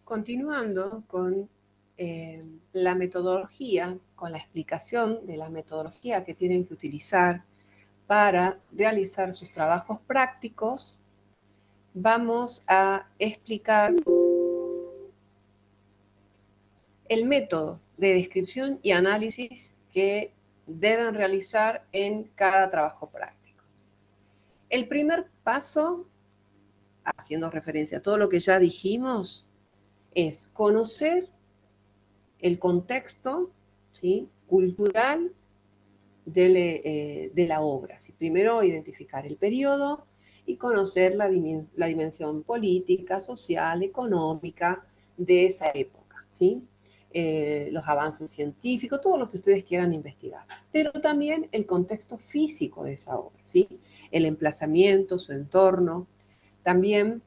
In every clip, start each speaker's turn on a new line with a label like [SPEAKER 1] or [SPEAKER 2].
[SPEAKER 1] Continuando con la metodología, con la explicación de la metodología que tienen que utilizar para realizar sus trabajos prácticos, vamos a explicar el método de descripción y análisis que deben realizar en cada trabajo práctico. El primer paso, haciendo referencia a todo lo que ya dijimos, es conocer el contexto, ¿sí?, cultural de la obra. ¿Sí? Primero identificar el periodo y conocer la dimensión política, social, económica de esa época, ¿sí? Los avances científicos, todo lo que ustedes quieran investigar. Pero también el contexto físico de esa obra, ¿sí? El emplazamiento, su entorno. También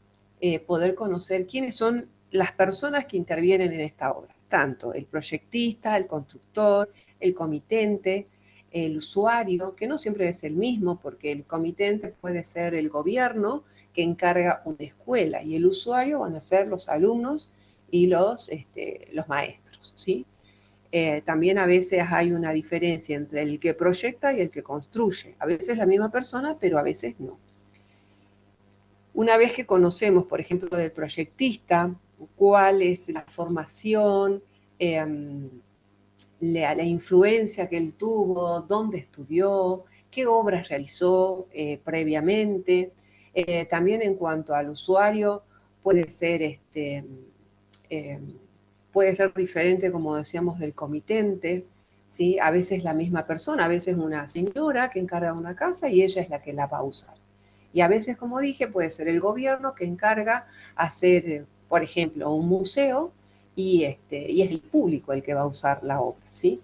[SPEAKER 1] poder conocer quiénes son las personas que intervienen en esta obra, tanto el proyectista, el constructor, el comitente, el usuario, que no siempre es el mismo, porque el comitente puede ser el gobierno que encarga una escuela y el usuario van a ser los alumnos y los maestros, ¿sí? También a veces hay una diferencia entre el que proyecta y el que construye. A veces es la misma persona, pero a veces no. Una vez que conocemos, por ejemplo, del proyectista, cuál es la formación, la influencia que él tuvo, dónde estudió, qué obras realizó previamente. También en cuanto al usuario, puede ser, puede ser diferente, como decíamos, del comitente, ¿sí? A veces la misma persona, a veces una señora que encarga una casa y ella es la que la va a usar. Y a veces, como dije, puede ser el gobierno que encarga hacer, por ejemplo, un museo y es el público el que va a usar la obra, ¿sí?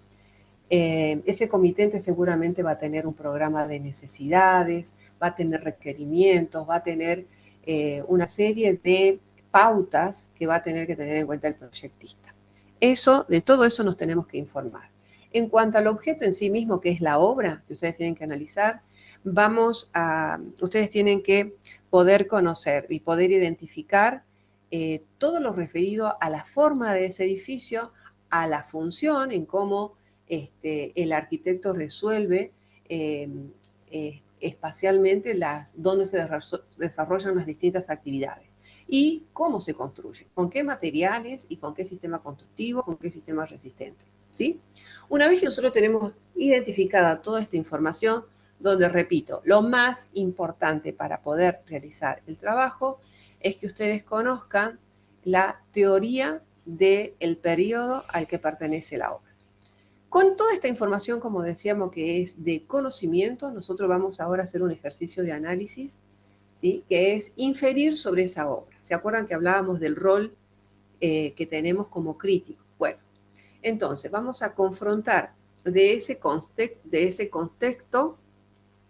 [SPEAKER 1] Ese comitente seguramente va a tener un programa de necesidades, va a tener requerimientos, va a tener una serie de pautas que va a tener que tener en cuenta el proyectista. De todo eso nos tenemos que informar. En cuanto al objeto en sí mismo, que es la obra que ustedes tienen que analizar, ustedes tienen que poder conocer y poder identificar todo lo referido a la forma de ese edificio, a la función, en cómo el arquitecto resuelve espacialmente dónde se desarrollan las distintas actividades y cómo se construye, con qué materiales y con qué sistema constructivo, con qué sistema resistente, ¿sí? Una vez que nosotros tenemos identificada toda esta información, donde, repito, lo más importante para poder realizar el trabajo es que ustedes conozcan la teoría del periodo al que pertenece la obra. Con toda esta información, como decíamos, que es de conocimiento, nosotros vamos ahora a hacer un ejercicio de análisis, ¿sí?, que es inferir sobre esa obra. ¿Se acuerdan que hablábamos del rol que tenemos como críticos? Bueno, entonces vamos a confrontar de ese contexto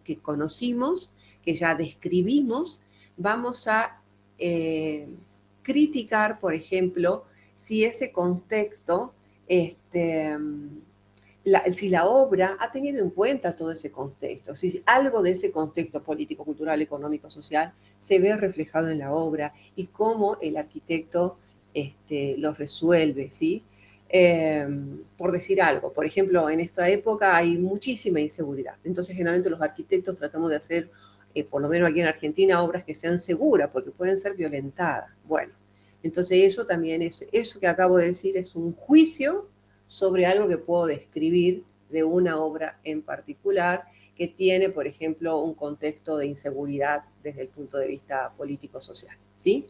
[SPEAKER 1] que conocimos, que ya describimos, vamos a criticar, por ejemplo, si ese contexto, si la obra ha tenido en cuenta todo ese contexto, si algo de ese contexto político, cultural, económico, social, se ve reflejado en la obra y cómo el arquitecto lo resuelve, ¿sí? Por decir algo, por ejemplo, en esta época hay muchísima inseguridad, entonces generalmente los arquitectos tratamos de hacer, por lo menos aquí en Argentina, obras que sean seguras, porque pueden ser violentadas. Bueno, entonces eso que acabo de decir es un juicio sobre algo que puedo describir de una obra en particular que tiene, por ejemplo, un contexto de inseguridad desde el punto de vista político-social, ¿sí?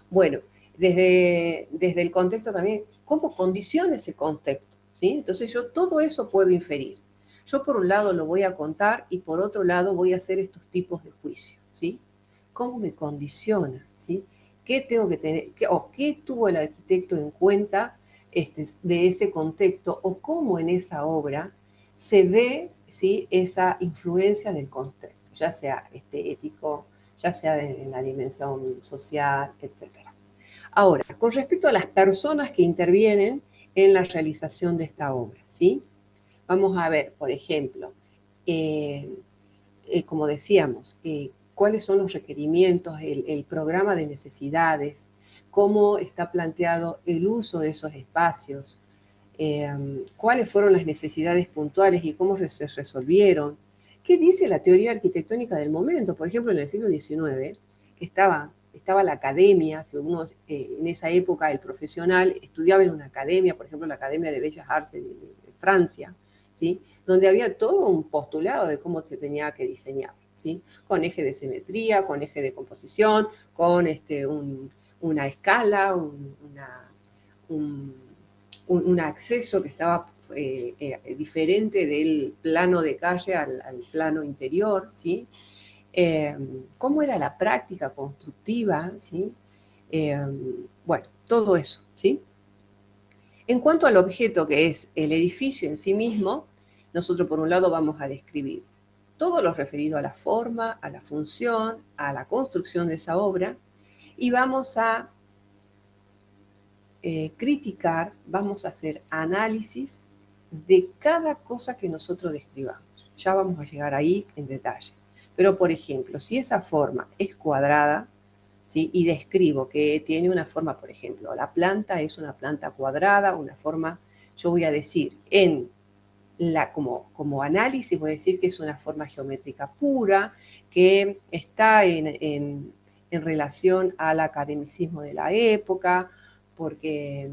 [SPEAKER 1] Bueno, desde el contexto también, ¿cómo condiciona ese contexto? ¿Sí? Entonces yo todo eso puedo inferir. Yo por un lado lo voy a contar y por otro lado voy a hacer estos tipos de juicio, ¿sí? ¿Cómo me condiciona? ¿Sí? ¿Qué tengo que tener, qué tuvo el arquitecto en cuenta de ese contexto o cómo en esa obra se ve, ¿sí?, esa influencia del contexto, ya sea ético, ya sea en la dimensión social, etcétera? Ahora, con respecto a las personas que intervienen en la realización de esta obra, ¿sí? Vamos a ver, por ejemplo, como decíamos, cuáles son los requerimientos, el programa de necesidades, cómo está planteado el uso de esos espacios, cuáles fueron las necesidades puntuales y cómo se resolvieron, qué dice la teoría arquitectónica del momento. Por ejemplo, en el siglo XIX, que estaba la academia, si uno, en esa época el profesional estudiaba en una academia, por ejemplo la Academia de Bellas Artes de Francia, ¿sí? Donde había todo un postulado de cómo se tenía que diseñar, ¿sí? Con eje de simetría, con eje de composición, con una escala, un acceso que estaba diferente del plano de calle al plano interior, ¿sí? Cómo era la práctica constructiva, ¿sí? Bueno, todo eso, ¿sí? En cuanto al objeto que es el edificio en sí mismo, nosotros por un lado vamos a describir todo lo referido a la forma, a la función, a la construcción de esa obra, y vamos a criticar, vamos a hacer análisis de cada cosa que nosotros describamos. Ya vamos a llegar ahí en detalle. Pero, por ejemplo, si esa forma es cuadrada, ¿sí? Y describo que tiene una forma, por ejemplo, la planta es una planta cuadrada, una forma, yo voy a decir, como análisis, voy a decir que es una forma geométrica pura, que está en relación al academicismo de la época, porque,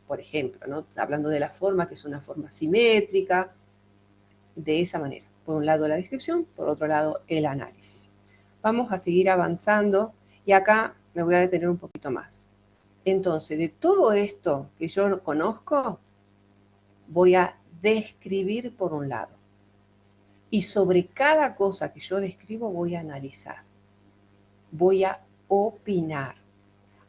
[SPEAKER 1] por ejemplo, ¿no? Hablando de la forma, que es una forma simétrica, de esa manera. Por un lado la descripción, por otro lado el análisis. Vamos a seguir avanzando y acá me voy a detener un poquito más. Entonces, de todo esto que yo conozco, voy a describir por un lado. Y sobre cada cosa que yo describo voy a analizar. Voy a opinar,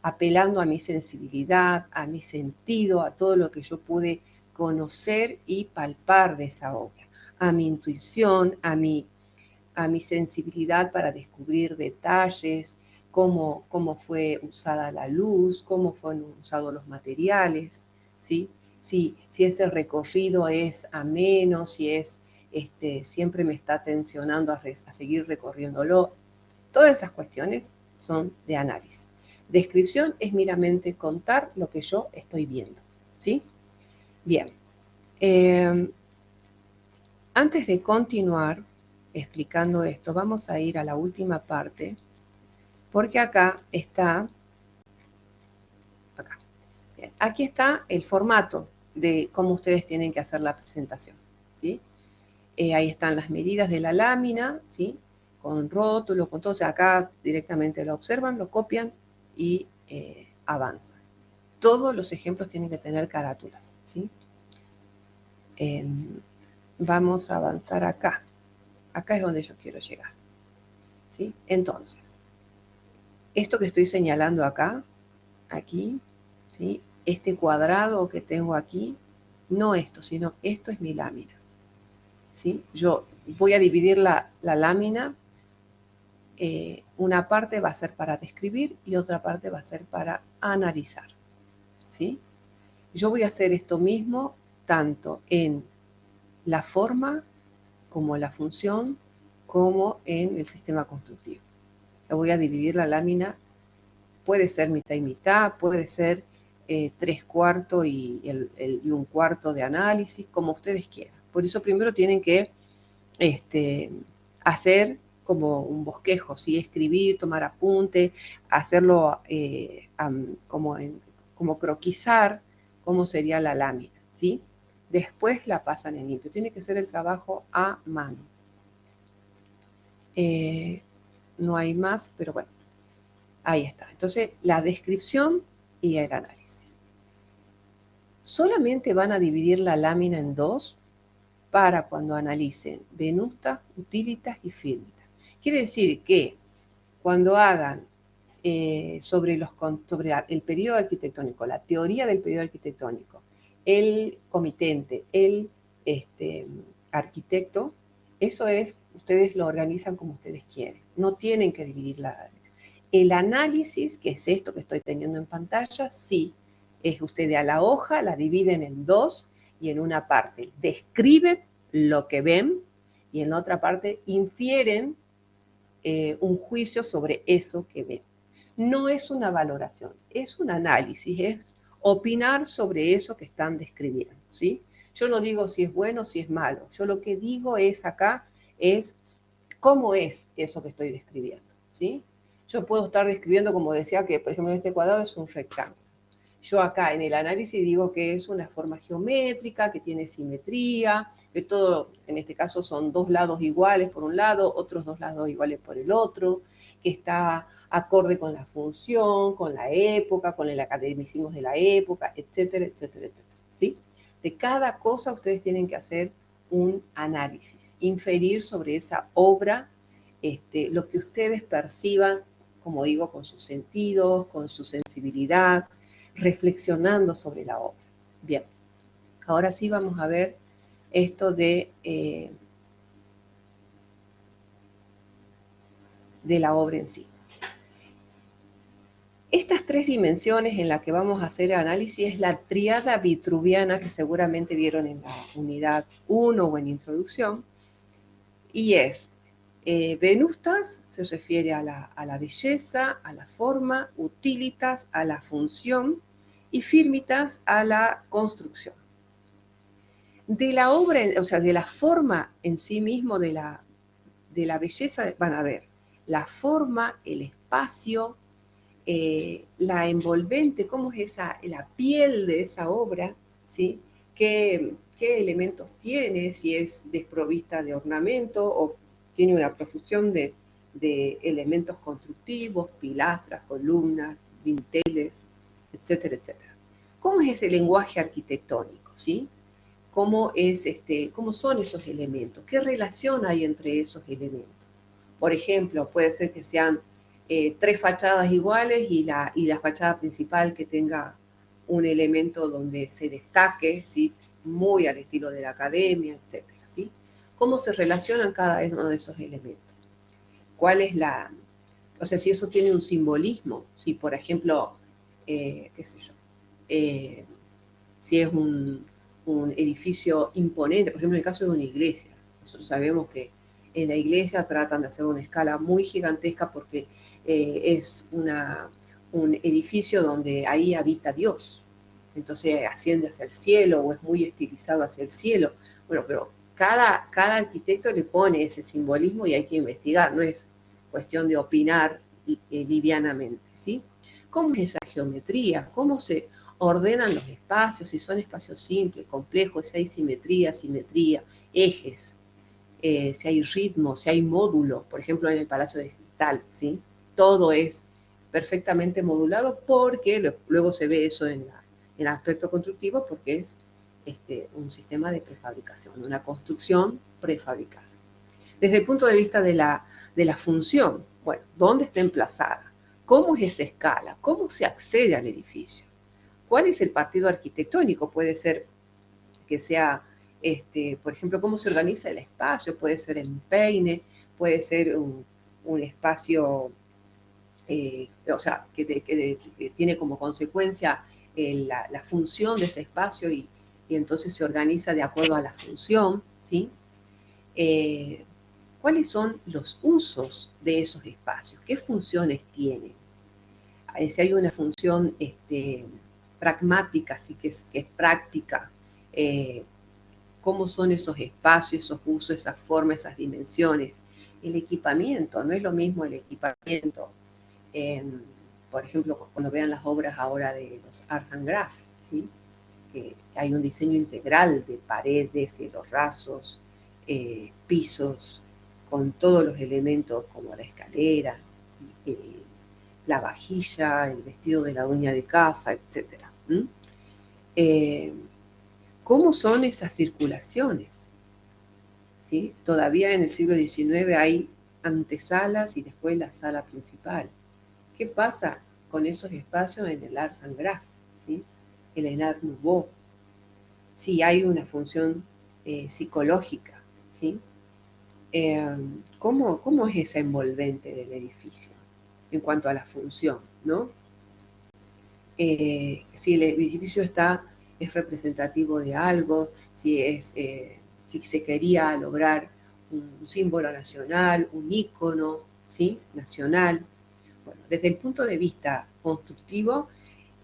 [SPEAKER 1] apelando a mi sensibilidad, a mi sentido, a todo lo que yo pude conocer y palpar de esa obra, a mi intuición, a mi sensibilidad para descubrir detalles, cómo fue usada la luz, cómo fueron usados los materiales, ¿sí? Si ese recorrido es ameno, si es, siempre me está tensionando a seguir recorriéndolo. Todas esas cuestiones son de análisis. Descripción es meramente contar lo que yo estoy viendo, ¿sí? Bien. Antes de continuar explicando esto, vamos a ir a la última parte, porque acá está, Bien, aquí está el formato de cómo ustedes tienen que hacer la presentación, ¿sí? Ahí están las medidas de la lámina, ¿sí? Con rótulo, con todo, o sea, acá directamente lo observan, lo copian y avanzan. Todos los ejemplos tienen que tener carátulas, ¿sí? Vamos a avanzar acá. Acá es donde yo quiero llegar, ¿sí? Entonces, esto que estoy señalando acá, aquí, ¿sí? Este cuadrado que tengo aquí, no esto, sino esto es mi lámina, ¿sí? Yo voy a dividir la lámina, una parte va a ser para describir y otra parte va a ser para analizar, ¿sí? Yo voy a hacer esto mismo tanto en la forma como la función como en el sistema constructivo. Yo voy a dividir la lámina, puede ser mitad y mitad, puede ser 3/4 y un cuarto de análisis, como ustedes quieran. Por eso primero tienen que hacer como un bosquejo, ¿sí? Escribir, tomar apunte, hacerlo como croquisar cómo sería la lámina, ¿sí? Después la pasan en limpio. Tiene que ser el trabajo a mano. No hay más, pero bueno, ahí está. Entonces, la descripción y el análisis. Solamente van a dividir la lámina en dos para cuando analicen venusta, utilitas y firmitas. Quiere decir que cuando hagan sobre el periodo arquitectónico, la teoría del periodo arquitectónico, el comitente, el arquitecto, eso es, ustedes lo organizan como ustedes quieren. No tienen que dividir el análisis, que es esto que estoy teniendo en pantalla, sí, es ustedes a la hoja la dividen en dos y en una parte describen lo que ven y en la otra parte infieren un juicio sobre eso que ven. no es una valoración, es un análisis, es opinar sobre eso que están describiendo, ¿sí? Yo no digo si es bueno o si es malo, yo lo que digo es acá, es cómo es eso que estoy describiendo, ¿sí? Yo puedo estar describiendo, como decía, que por ejemplo en este cuadrado es un rectángulo. Yo acá en el análisis digo que es una forma geométrica, que tiene simetría, que todo, en este caso son dos lados iguales por un lado, otros dos lados iguales por el otro, que está acorde con la función, con la época, con el academicismo de la época, etcétera, etcétera, etcétera, ¿sí? De cada cosa ustedes tienen que hacer un análisis, inferir sobre esa obra lo que ustedes perciban, como digo, con sus sentidos, con su sensibilidad, reflexionando sobre la obra. Bien, ahora sí vamos a ver esto de la obra en sí. Estas tres dimensiones en las que vamos a hacer análisis es la tríada vitruviana que seguramente vieron en la unidad 1 o en introducción, y es venustas se refiere a la belleza, a la forma, utilitas a la función y firmitas a la construcción. De la obra, o sea, de la forma en sí mismo de la belleza van a ver la forma, el espacio, la envolvente, cómo es la piel de esa obra, ¿sí? ¿Qué elementos tiene? Si es desprovista de ornamento o tiene una profusión de elementos constructivos, pilastras, columnas, dinteles, etcétera, etcétera. ¿Cómo es ese lenguaje arquitectónico? ¿Sí? ¿Cómo son esos elementos? ¿Qué relación hay entre esos elementos? Por ejemplo, puede ser que sean tres fachadas iguales y la fachada principal que tenga un elemento donde se destaque, ¿sí? Muy al estilo de la academia, etcétera, ¿sí? ¿Cómo se relacionan cada uno de esos elementos? ¿Cuál es o sea, si eso tiene un simbolismo, si por ejemplo, qué sé yo, si es un edificio imponente, por ejemplo, en el caso de una iglesia, nosotros sabemos que en la iglesia tratan de hacer una escala muy gigantesca porque es un edificio donde ahí habita Dios. Entonces asciende hacia el cielo o es muy estilizado hacia el cielo. Bueno, pero cada arquitecto le pone ese simbolismo y hay que investigar, no es cuestión de opinar livianamente, ¿sí? ¿Cómo es esa geometría? ¿Cómo se ordenan los espacios? Si son espacios simples, complejos, si hay simetría, ejes, si hay ritmo, si hay módulo, por ejemplo en el Palacio de Cristal, ¿sí? Todo es perfectamente modulado porque luego se ve eso en el aspecto constructivo porque es un sistema de prefabricación, una construcción prefabricada. Desde el punto de vista de la función, bueno, ¿dónde está emplazada? ¿Cómo es esa escala? ¿Cómo se accede al edificio? ¿Cuál es el partido arquitectónico? Puede ser que sea, por ejemplo, cómo se organiza el espacio, puede ser empeine, puede ser un espacio, o sea, que tiene como consecuencia la función de ese espacio y entonces se organiza de acuerdo a la función, ¿sí? ¿Cuáles son los usos de esos espacios? ¿Qué funciones tienen? Si hay una función pragmática, sí que es práctica, cómo son esos espacios, esos usos, esas formas, esas dimensiones. El equipamiento, no es lo mismo el equipamiento, por ejemplo, cuando vean las obras ahora de los Arts and Crafts, ¿sí? Que hay un diseño integral de paredes, cielos rasos, pisos, con todos los elementos como la escalera, la vajilla, el vestido de la dueña de casa, etc. ¿Cómo son esas circulaciones? ¿Sí? Todavía en el siglo XIX hay antesalas y después la sala principal. ¿Qué pasa con esos espacios en el Art and Graph? ¿Sí? El Art Nouveau. Sí, hay una función psicológica. ¿Sí? ¿Cómo es esa envolvente del edificio en cuanto a la función? ¿No? Si el edificio es representativo de algo, si se quería lograr un símbolo nacional, un ícono, ¿sí? Nacional. Bueno, desde el punto de vista constructivo,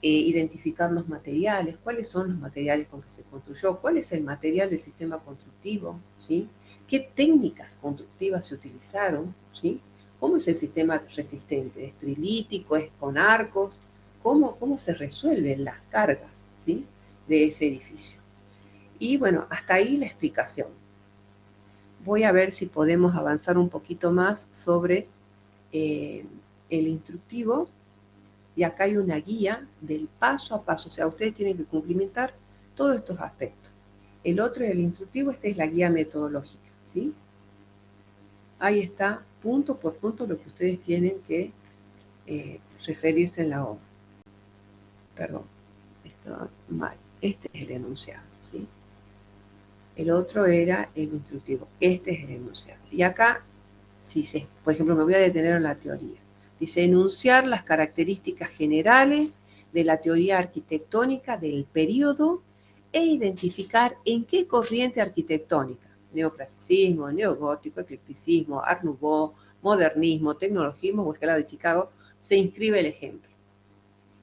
[SPEAKER 1] identificar los materiales, cuáles son los materiales con que se construyó, cuál es el material del sistema constructivo, ¿sí? ¿Qué técnicas constructivas se utilizaron, ¿sí? ¿Cómo es el sistema resistente? ¿Es trilítico? ¿Es con arcos? ¿Cómo se resuelven las cargas, ¿sí? de ese edificio? Y bueno, hasta ahí la explicación. Voy a ver si podemos avanzar un poquito más sobre el instructivo. Y acá hay una guía del paso a paso, o sea, ustedes tienen que cumplimentar todos estos aspectos. El otro, el instructivo, esta es la guía metodológica, ¿sí? Ahí está, punto por punto, lo que ustedes tienen que referirse en la obra. Perdón, está mal. Este es el enunciado, ¿sí? El otro era el instructivo, este es el enunciado. Y acá, por ejemplo, me voy a detener en la teoría. Dice, enunciar las características generales de la teoría arquitectónica del periodo e identificar en qué corriente arquitectónica, neoclasicismo, neogótico, eclecticismo, Art Nouveau, modernismo, tecnologismo o escala de Chicago, se inscribe el ejemplo.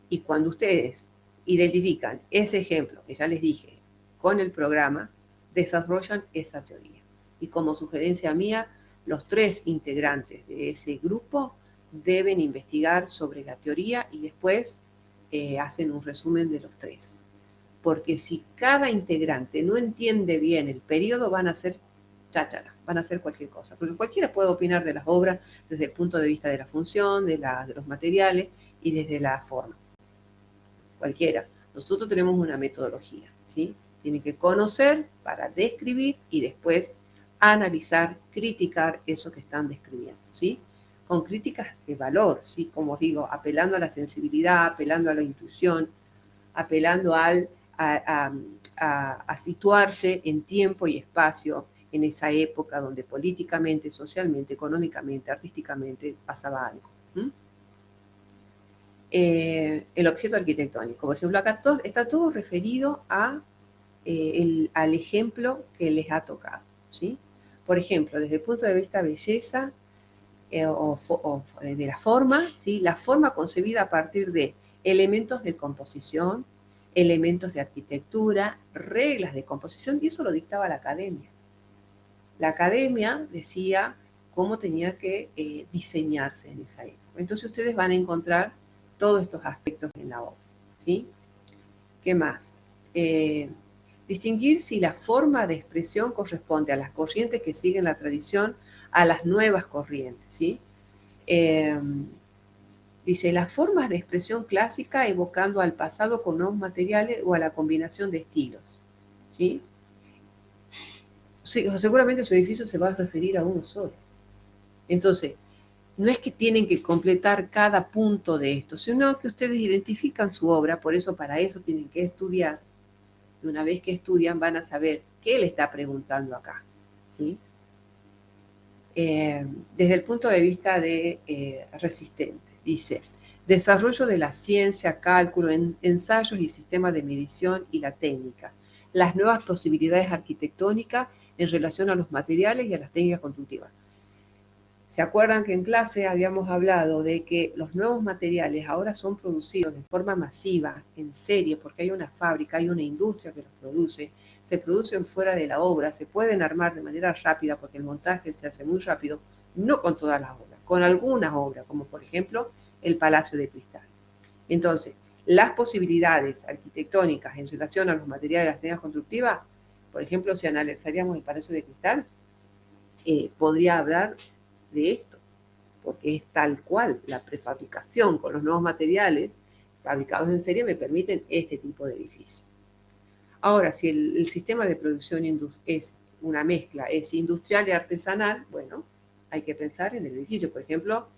[SPEAKER 1] Y cuando ustedes identifican ese ejemplo, que ya les dije, con el programa, desarrollan esa teoría. Y como sugerencia mía, los 3 integrantes de ese grupo deben investigar sobre la teoría y después hacen un resumen de los 3. Porque si cada integrante no entiende bien el periodo, van a ser cháchara, van a hacer cualquier cosa. Porque cualquiera puede opinar de las obras desde el punto de vista de la función, de los materiales y desde la forma. Cualquiera. Nosotros tenemos una metodología, ¿sí? Tienen que conocer para describir y después analizar, criticar eso que están describiendo, ¿sí? Con críticas de valor, ¿sí? Como digo, apelando a la sensibilidad, apelando a la intuición, apelando a situarse en tiempo y espacio en esa época donde políticamente, socialmente, económicamente, artísticamente pasaba algo. El objeto arquitectónico. Por ejemplo, acá está todo referido al ejemplo que les ha tocado, ¿sí? Por ejemplo, desde el punto de vista belleza o de la forma, ¿sí? La forma concebida a partir de elementos de composición, elementos de arquitectura, reglas de composición, y eso lo dictaba la academia. La academia decía cómo tenía que diseñarse en esa época. Entonces ustedes van a encontrar todos estos aspectos en la obra, ¿sí? ¿Qué más? Distinguir si la forma de expresión corresponde a las corrientes que siguen la tradición, a las nuevas corrientes, ¿sí? Dice, las formas de expresión clásica evocando al pasado con nuevos materiales o a la combinación de estilos, ¿sí? Seguramente su edificio se va a referir a uno solo. Entonces, no es que tienen que completar cada punto de esto, sino que ustedes identifican su obra, por eso para eso tienen que estudiar. Y una vez que estudian van a saber qué le está preguntando acá, ¿sí? Desde el punto de vista de resistente, dice, desarrollo de la ciencia, cálculo, ensayos y sistemas de medición y la técnica, las nuevas posibilidades arquitectónicas en relación a los materiales y a las técnicas constructivas. ¿Se acuerdan que en clase habíamos hablado de que los nuevos materiales ahora son producidos de forma masiva, en serie, porque hay una fábrica, hay una industria que los produce, se producen fuera de la obra, se pueden armar de manera rápida porque el montaje se hace muy rápido, no con todas las obras, con algunas obras, como por ejemplo el Palacio de Cristal. Entonces, las posibilidades arquitectónicas en relación a los materiales de las técnicas constructivas, por ejemplo, si analizaríamos el Palacio de Cristal, podría hablar de esto, porque es tal cual la prefabricación con los nuevos materiales fabricados en serie me permiten este tipo de edificio. Ahora, si el sistema de producción es una mezcla, es industrial y artesanal, bueno, hay que pensar en el edificio, por ejemplo,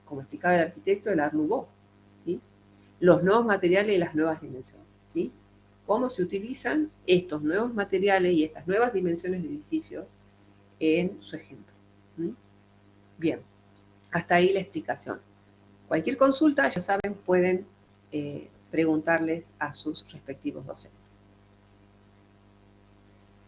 [SPEAKER 1] como explicaba el arquitecto, el Art Nouveau, ¿sí? Los nuevos materiales y las nuevas dimensiones, ¿sí? Cómo se utilizan estos nuevos materiales y estas nuevas dimensiones de edificios en su ejemplo. Bien, hasta ahí la explicación. Cualquier consulta, ya saben, pueden preguntarles a sus respectivos docentes.